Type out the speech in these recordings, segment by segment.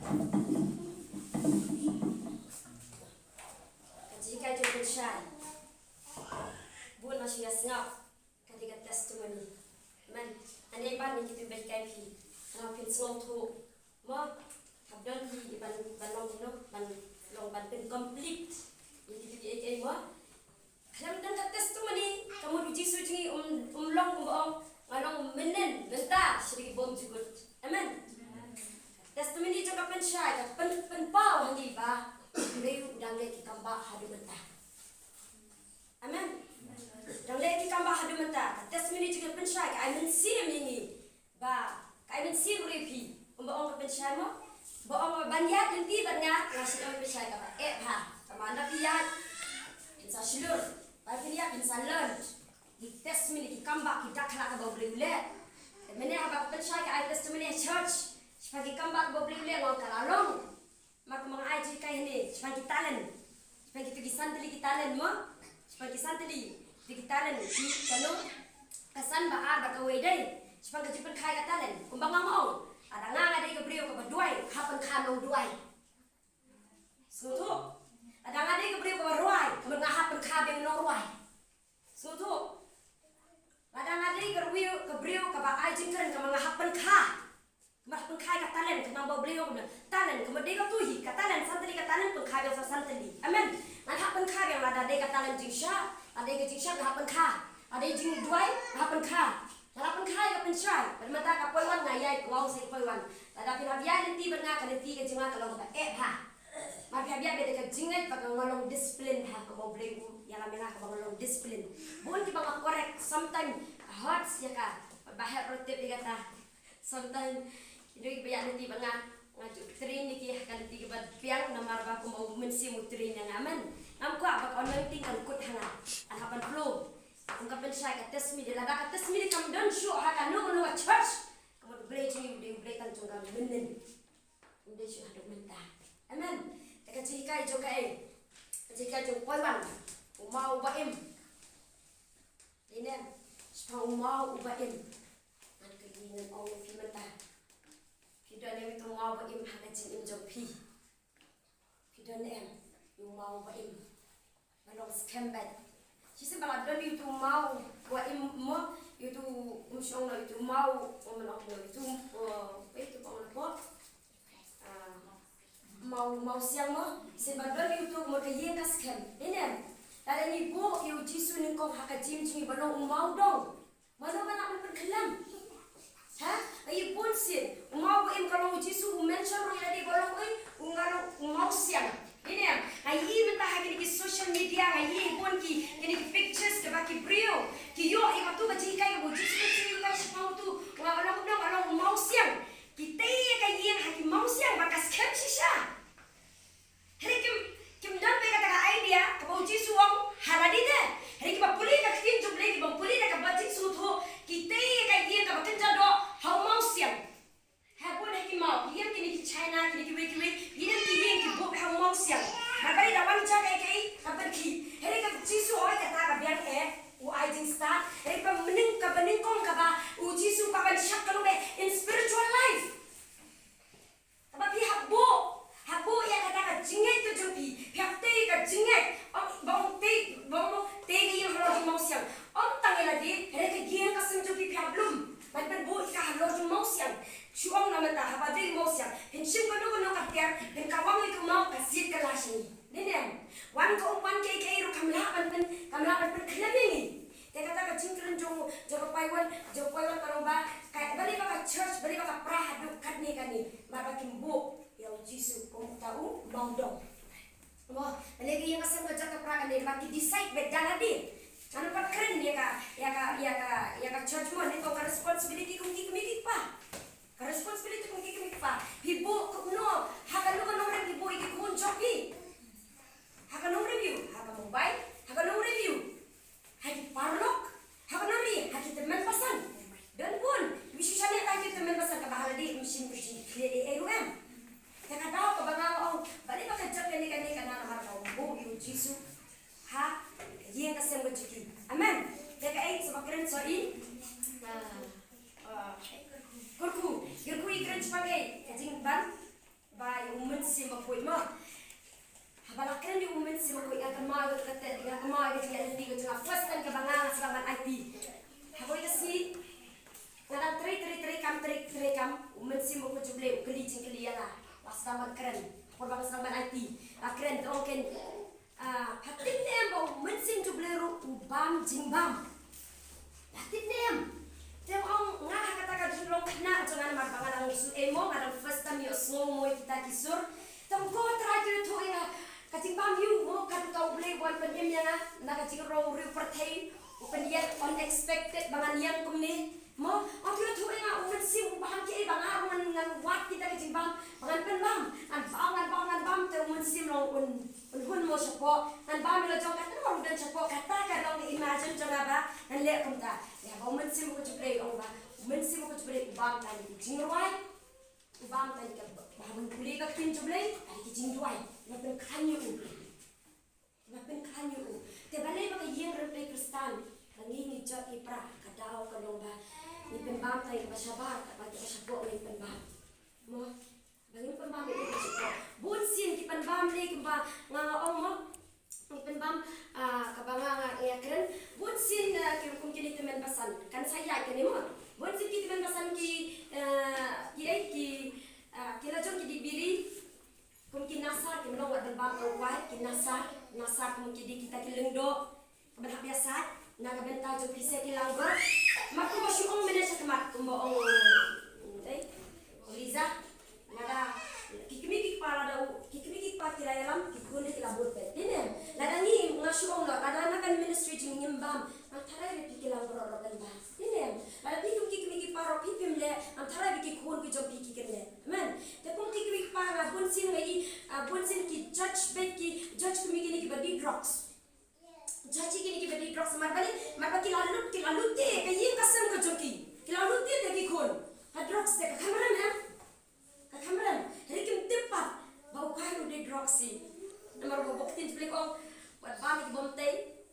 Jika jumpa syai, buat masih asnaf, ketika testimoni, man, ane ban ni kita baik kaifi, nak pinsong tu, mo, habdan di ban long ban complete, ini kita baik mo, kalau dan testimoni, kamu uji suci long ngalong menen, mentah, sedikit bom juga, amen. Testimoni juga pensyai, penpau hangi ba, beliau dan lagi kambah hadu mentah. Amen. Dan lagi kambah hadu mentah. Testimoni juga pensyai, kai mensim ini ba, kai mensim repi. Orang pensyai mo, orang banyak nanti banyak ngasih orang pensyai kapa. Ha, kemana piat? Insa silur, bagi dia insa learn. Di testimoni kambah kita kelak ke beliau le. Mana apa pensyai kai testimoni church. Sebagai kambak boleh boleh orang kalalong, mak mengaji kaya ni sebagai talent, sebagai tu kisanteli kita talent mo, sebagai santeli kita talent di kalau kesan bahar bakawai day, sebagai jepun kaya talent, kumbang ngomong, ada ngang ada kebriu keberduai, hapan kanong duai, suatu, ada ngang ada kebriu keberduai, kemudian hapan kabeng norway, suatu, ada ngang ada kebriu keberajin keren kemudian hapan ka. Mas pengkai katalan kena bawa beliau kena talan kemudian dia tuhi katalan santri katalan pengkai yang santri amen nak hak pengkai yang ada katalan jingsha ada jingsha hak pengkai ada jing duai hak pengkai dalam pengkai ke pensyai bermata kapoiwan ngayai kuau sei poiwan ada pinabian nanti berngak nanti ke jinga kalau kita ha maka biar beda ke jingat pakai ngolong disiplin ha ke bawa beliau yang lamena ke ngolong disiplin bukan kita ngak korek sometimes hot ya ka bahaya rotep dikata sometimes ini banyak nanti banyak ngajuk train ni kih kalau nanti kebat piang nama apa mau mensi train yang aman. Namku apa kau nanti kan kut hangat. Alhapan flow. Angkat pensai kat tesmi dia lada kat tesmi dia kamu don show hakan no church. Kamu break ni break kan cungkam menen. Udah show hadap mentah. Amen. Dekat jika juga jika juga poiwan. Umau baim. Ini sepau umau baim. Angkat ini orang fi mentah. Kita ni itu mau baim hakajin imjong pi. Kita ni itu mau baim. Malong skembat. Sisi balad dan itu mau baim mo itu umsong na itu mau omelong itu apa? Mau siang mo. Sebab dan itu mo kaya kaskem. Ini. Ada ni bo itu jisu ni kau hakajin cing balong mau dong. Mana nak berkelam? Ha? Ayo pun sih, mau im kalau Yesus mention orang yang di golong ungalo mau siang. Ini ya, ayo minta hari di social media, ayo pun ini pictures kebaki brio, yo ikat tu kecil kaya Yesus kecil kaya mau tu ngalong mau siang. Kita kaya hari mau siang bakas kem sisa. Hari kim dan mereka tak idea kalau Yesus orang haladi deh. Hari kita pulih kat sini tu boleh kita pulih kat batin suatu kita kaya kita batin jado. How mau siang? Habun heki mau. Dia kini di China, kini dia kini book how mau siang. Maka dia dapat jaga kei, dapat ki. Hari ke Jisu orang kata biar ajing start. Hari ke meningkong kaba, Jisu kapan syak kalau in spiritual life. Tapi habu yang kata jingai tu jumpi. Pihak tei ke jingai. Bang tei yang harus mau siang. Tanggal lagi, hari ke gian kasih jumpi pihak belum. Macam buat kah lor tu mau siang, cuang nama tak apa dia mau siang. Hensim kono kapiar, hen kawang itu mau kasih kelas ni. Nenek, wan kei ru kamlah pan kelam ni. Dia kata kecingkran jong paiwan kalau bah kayak balik ke church, balik ke prah duk kat ni. Maka kimbu yang Yesus kamu tahu mau dong. Wah, lagi yang kasih kerja ke prah ni, bagi decide berjalan dia. Anu pat keren dia ka church mo nito ka responsibility kung kikimikik pa. Ka responsibility kung kikimikik pa. Hibo no hakalu ka nong review iki kun chopi. Hakanong review, haka mobile, hakanong review. Haki parlok, hakanong ri, haki teman pasan. Dan pun wisusane haki teman pasan ka bahala di mesin clear AUM. Kaya daw ka bangaw bali ba ka jap kani kana marka bo yu Jisu. Ha yang kasih berjuki, amen. Dekat semakin soi, kurku ikran sebagai kajing ban by women sim of with ma. Balakran di women sim of with agama kata agama kita di kita first kan kebangan sebangan IT. Haboy kasi ngarang teri kam women sim of juble ukeli cingkeli yana. Wasdaman keren. Korban sebangan IT. Keren tongken hatin nem ba women sim juble ru ubam jingbam. Hatin nem. Teng ong ngah kata ka long kena jangan marbangan ang su emo ngarang first time yo snow mo kita kisur teng ko try to ya kacing bam you mo kan kau boleh buat pendem ya na kacing ro ri perthai upendian unexpected bangan yang kumni mo ong kira tu ya upen sim bahan ke bangar ngan wat kita kacing bam bangan pen bam an bam te upen sim long hun mo syapo an bam lo jong kata mo dan syapo kata ka long imagine jong ba an le kum ta ya upen sim ko juble ong ba upen sim ko juble bam ta ni jing roi ubam ta ni ka bahan kuli ka tin juble ari jing roi Lapen kanyu, te balai baka yang rempe kristan, langi ni jat ipra, kadau kalong ba, ni pembam tay basabar, bagi basabok ni pembam, mo, bagi pembam ni basabok, bunsin ki pembam ni kumba nganga mo, ni pembam kabanga ngayakren, bunsin kum kini temen basan, kan saya kini mo, bunsin ki temen basan ki lajong ki dibiri. Mungkin nasar kita nak buat bang awal, kita nasar mungkin kita kilengdo, kebelah biasa, nak bentar jo bisa kilanggar. Mak masuk orang mana cakap mak Liza, nada kikimi kipar kirayalam kikune kilabut bet. Ini, nada ni masuk orang, nada nak kan ministry jengimbam, antara dia kilanggar orang bang. Ini, nada kikimi kipar pipim le, antara dia kikun kijom pikirnya. Amen. Tepung kikimi kipar bunsin lagi. Bunsin ki judge kami ki badi drugs. Judge ki badi drugs marba kilalut te kayi kasam ka joki. Kilalut te ki kon. Ha drugs te ka kamaran. Hari kim tepat bau kai de drugs si. Namar bo boktin plek ong buat bami ki bom te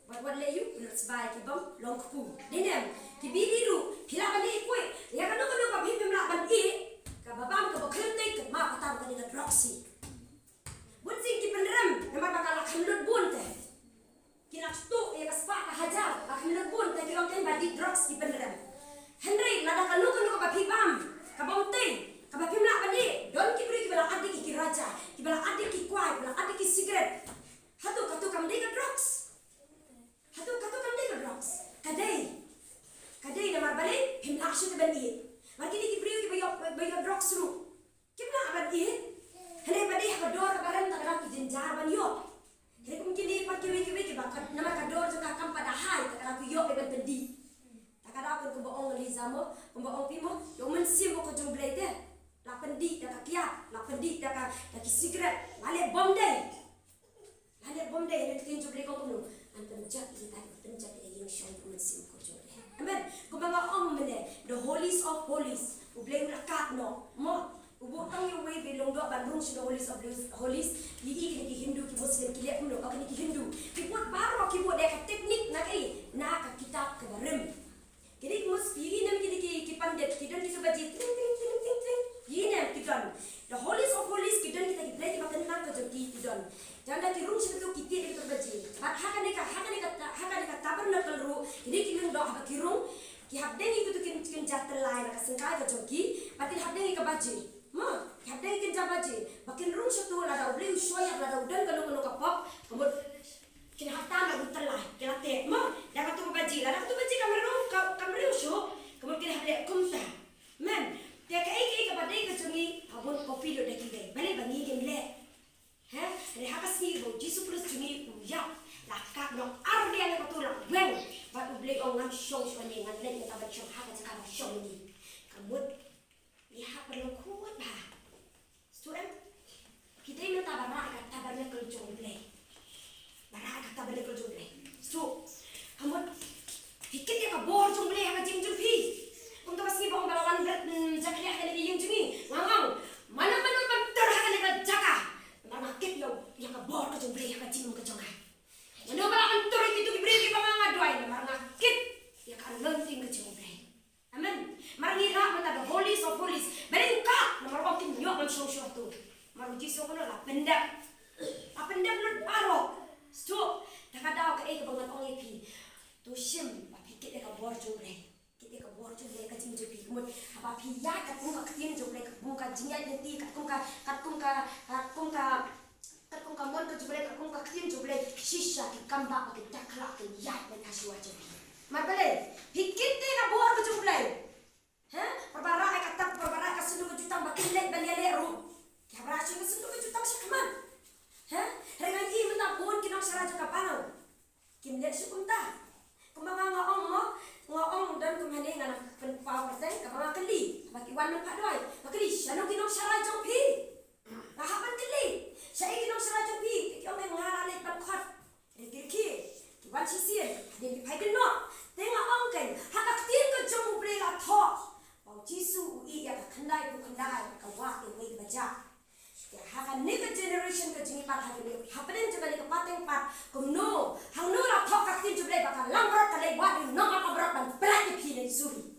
buat leyu let's buy ki bom long ku. Dinem ki bidiru pila bani kue. Ya kan pa bim la ban e ka babam ka boklem te ka ma patam ka ni drugs si. Bunsin ki penrem, nama bakal hamlut bun teh. Kilak stu ya kaspa hajar, hamlut bun teh kilong ten badi drugs ki penrem. Henry lada kanu ka bam, ka bonte, ka bapim la badi. Don ki beri ki bala adik ki raja, ki bala adik ki kuai, bala adik ki cigarette. Hatu kam dei ka drugs. Kadai nama bari him action badi. Maki ki beri ki bayo drugs ru. Kimla badi. Henry badi kador kabaran tak ki jenjar ban yo. Henry mungkin ni pat kiwi bakat nama kador juga kam pada hai tak yo ben bendi. Tak ada aku bohong Liza mo, bohong pimo, yo mensim ko jumble te. La pendi dak kia, la pendi dak ki cigarette, lale bom dai. Henry tin jumble ko kuno. An penjat yang syong mensim ko jumble. Amen. Ko banga mene, the holies of holies. Ubleng rakat no, mo ubutang yung way belong do bandung si holies yi ki Hindu ki Muslim ki lek no ak ki Hindu ki buat baru ki buat dek teknik na ka kitab ke barem kini mus yi nem ki pandet ki don ki sebaji ting yi nem ki don the holies of holies ki don kita ki play ki makan nang ka ki don janda ki room si tu ki ti ki terbaji bat hakane ka tabernacle ru kini ki leng do ha ki room ki habdengi tu kin jatlai na ka sengkai ka joki patin habdengi ka baji Ma, hadai kin jabaje, bakin rung satu lada ubli ushoya lada udan kalau kapok, kemudian kini hatam lagu terlah, kena te, ma, dah katu baji, lada katu baji kamera usho, kemudian kini hadai kumta, men, dia kai kabadai kecungi, abon kopi lo deki deh, balik bangi gemle, rehakas ni bo Jisu plus cungi ya, lakak dong ardia ni katu lang, beng, bat ubli ongan show ni ngan lek kita baca hak cakap show ni, kemudian lihat perlu kuat bah. Student, kita ini tabarnya kerjong play. Barak tabarnya kerjong play. So, kamu fikir dia kabor jong play, apa jing jong pi? Untuk pasti bang balawan berat jakliah kali yang jungi. Ngamang, mana bentar kali jaka. Mana kit lo yang kabor kerjong play, apa jing kerjong ah. Mana balawan tur itu diberi bang ngaduai, mana kit yang kan lenting kerjong play. Amen. Marangira mata the holies of holies. Mereka nomor 1 nyok man show tu. Maruji sokono la pendap. Pendap lut paro. Stop. Takadaw ka bangan ong epi. To shim pikit ka bor jumble. Kita ka bor jumble ka jing jupi. Mut apa piya ka kum ka tin jumble ka kum ka jinga nanti ka kum ka mon ka jumble ka kum ka tin jumble shisha ki kamba ka takla ka ya ben haswa jupi. Marbale pikit ka bor ka jumble. Ha? Perbara ka tak perbara ka sundu ka jutang bakin lek ban yale ru. Ki habra ka sundu ka jutang syakman. Ha? Rengan i mena bon kinang saraja ka panau. Kim lek sukunta. Kumanga ngaong dan kumane ngana pen power tank ka mga kali. Baki wan ng padoi. Bakli sano kinang saraja pi. Kahapan kali. Sa kinang saraja pi. Ki ong ngara lek ban khot. Ki wan sisir. Di pai den no. Tenga ong kan. Hakak tin ka jom bre la tho. Bau jisu i ya ka khandai bu khandai ka wa ke wei baja. Ya hakan nega generation ka jingi pat hakan ni hapenin jabali ka pateng pat kumno hang no la thok ka tin juble bakal lambar ka lei wa ni no ka brak ban pelak ki ni suri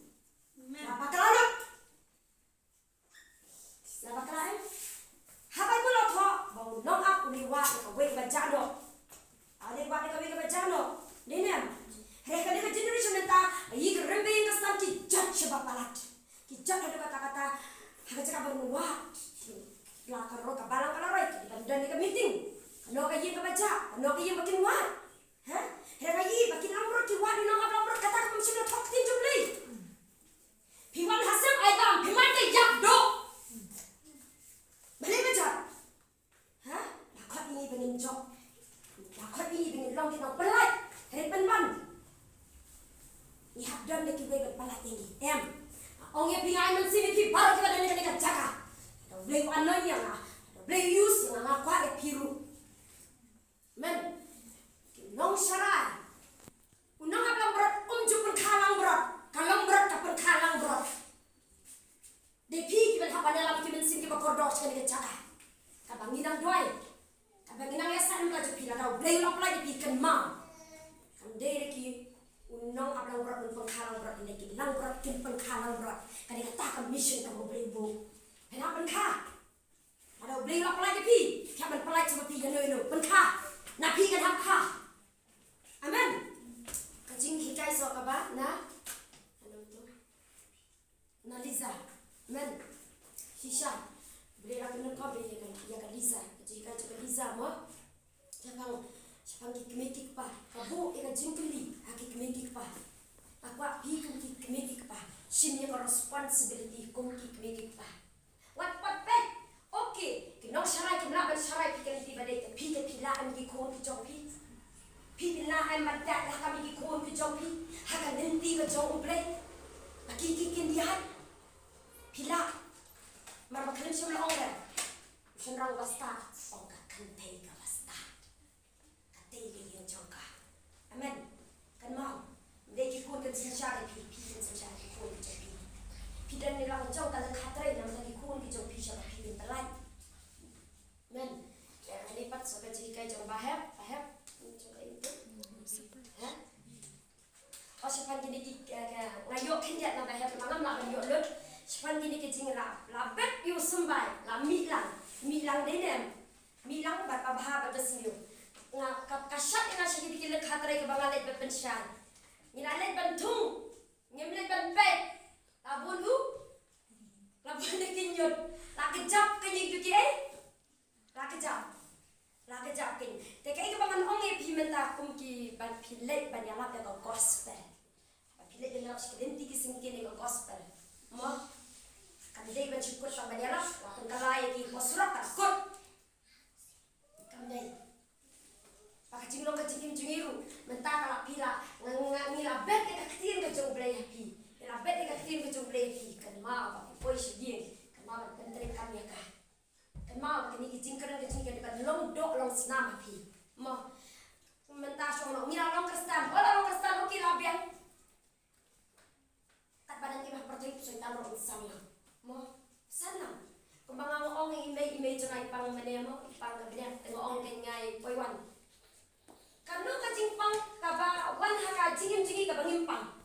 na pakalalo na pakalai hakan mo la thok bau no ak uni wa ka wei ba jano ale wa ka wei ba jano nem he ka nega generation ta yi ka rembe ka stam ki judge ba palat ki judge ka kata hakan jaka ban wa la karo ka balang kala right dan ka meeting ano ka yi ka baca ano ka yi bakin wa ha hera yi bakin amro ki wa ni no amro kata ka mesti no thok tin jumli piwan hasam ai bam piman te yak do bale baca ha la khat ni benin job la khat ni benin long ki no pelai hera penman ni hak dan de ki be pelai tinggi ong ye pingai men sini ki baru ki badan ni ka jaga Blay ano niya nga. Blay use yung nga kwa e piru. Men. Kinong saray. Unang ablang berat jupun kalang berat. Kalang berat kapun kalang berat. Depi kiban hapan dalam kiban sin kiba kordos kan ke jaga. Kabang inang doy. Kabang inang yasan ka jupi la daw. Blay ulap lagi pikan ma. Kan dere ki unang ablang berat pun kalang berat ini ki lang berat kin pun kalang berat. Kan kata ka mission ka mo blay bo. Kenapa engkau? Ada beli apa lagi pi? Kapan pelai seperti yang itu? Engkau, nabi kan apa? Amen. Kajing hikai so kaba na? Ano tu? Na Liza. Amen. Shisha. Beli lagi engkau beli ya kan Liza. Kajing hikai juga Liza mo. Siapang kikmetik pa. Kabu ika jingkeli. Aki kikmetik pa. Akwa pi kum kikmetik pa. Sini ko responsibility kum kikmetik pa. What pet? Okay. Kinong saray kimla ban saray pikan ti badai pi te pila am gi kon ki jong pi. Pi pila am madak la kami gi kon ki jong pi. Hakan denti ka jong umplay. Aki kin dihat. Pila. Mar ba kalim shimla ong da. Shenrang basta. Ong ka kantay ka basta. Katay gi yang jong ka. Amen. Kan mau. Dei ki kon kan sinsyari pi kan sinsyari kon ki jong pi. Pidan ni lang jong ka khatre nam lagi kun ki jong pisha ka pilin talai men ya lipat so ka ji kai jong bahap jong kai itu ha o sipan gini ki ngayo khinjat na bahap malam la ngayo lut sipan gini ki jing la bet yu sumbai la mi lang de nem mi lang bat abha bat smiu nga kashat ina shigi ki le khatre ke bangalet bet penshan ina let bantung ngimlet ban pet Labun lu, labun de kinyut, la kejap kenyik juki la kejap ken. Tekai ke bangan onge pimenta kum ki ban pilek ban yalap ya gospel. Ban pilek yalap sekidenti ki singkin ya gospel. Mo, kandai ban syukur ban yalap, wakun kalai ki posurak takut. Kandai. Pakai jinglong ke jingiru, mentah kalap pila, ngila bet ke kaktir ke jong blay happy. Labet ika tin ke jumble pi kan ma ba poi shigin kan ma ban pentre kam ya ka kan ma ba ni jingkran ke jingkan ban long dok long snam pi mo menta so no mira long kristan wala long kristan oki labian kat badan ki ma percaya so tan ro sana mo sana kumbang ang ong ime jangai pang menemo pang gabnya tengok ong kengai poi wan kan no ka jingpang ka ba wan ha ka jingim jingi ka bangim pang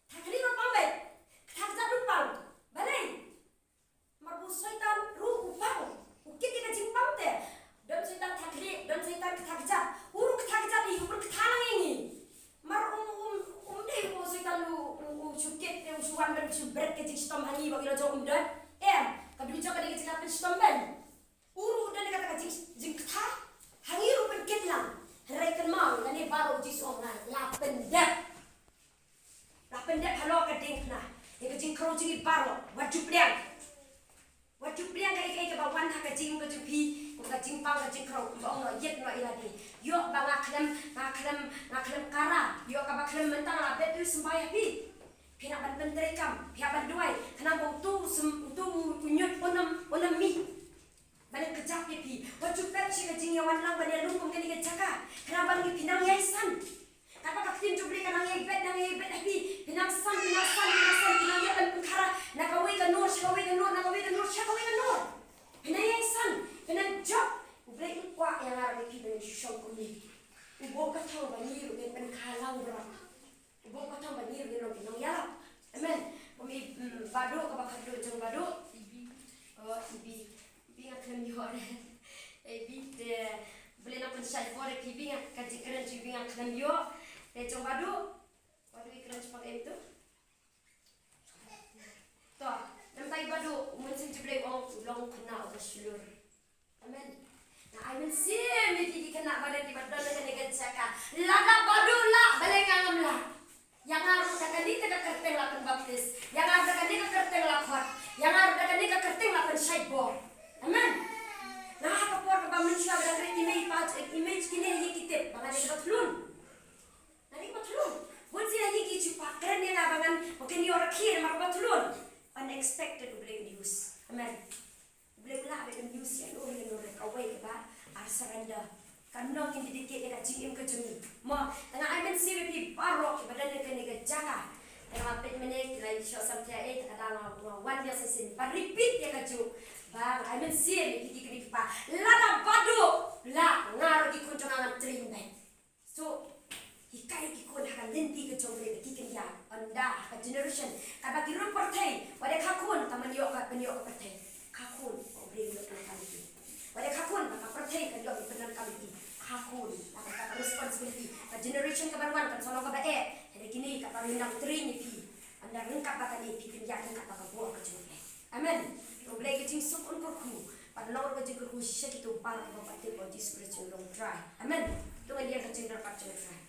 Hakili ro pambet, hakza ru pang, balai. Marbu soitan ru upang, ukit kan hak jing ke jupi ka jing pang ka jing kro bong no yet no iladi yo ba ngaklem kara yo ka ba klem mentang la bet tu sembayah pi pina ban penterekam pia ban duai kena bau tu punyut onam mi balik kejap pi wajib pet si ka jing yawan lang ban ya lungkung kini ke jaka kena ban ki pinang yaisan kapa ka tin jubli kana ngai bet pi pinang san pinang ya ban kara na ka wi ka nur pinang yaisan pinang job break kwa yang arah pi ben shong kumi ubo ka thau ba ni ru ben khalang bra ubo ka thau ba ni ru no pinang ya amen umi bado ka ba khadu jong bado ibi ngaklem yo ibi boleh nak pensai boleh ibi ngaji keren ibi ngaklem yo jong bado ikran sepakai itu toh nam tai bado mungkin jeblek long kena bersulur amen nah I will see me di kena badan di badan dengan caka lada bado la balengangam la yang harus dakan di ke kerteng la baptis yang harus dakan di ke kerteng la khot yang harus dakan di ke kerteng la pensaibo amen nah apa por ke manusia berang image kini ye kitip bangan di betlun nani betlun buat sila ye ki cupak keren dia ngabangan mungkin dia orang kira mak betlun unexpected boleh news amen boleh pula ada news yang orang yang orang away ke ba surrender kanong yang didikit dekat jing ke jumi mo tengah amen si pi parok badan dia kena jaga tengah pet menit lain show sampai kadang wan dia sesin pa repeat dia kaju bang amen si pi dikit pa lada badu la ngar di kunjangan trimben so hikai ki kon hakan lenti ke jomre ki ken ya anda ka generation ka bagi report thai wade khakun taman yo ka perthai khakun obre yo ka kali wade khakun ka perthai ka yo benar kali khakun ka responsibility ka generation ka banwan kan solo ka bae hari kini ka pamindang tri ni pi anda rengkap baka ni pi ken ya kan ka buah ka jomre amen obre ke jing sukun ko ku padlor ka jing ko sya kitu par ka pati ko spiritual long try amen tu dia ka jing dapat try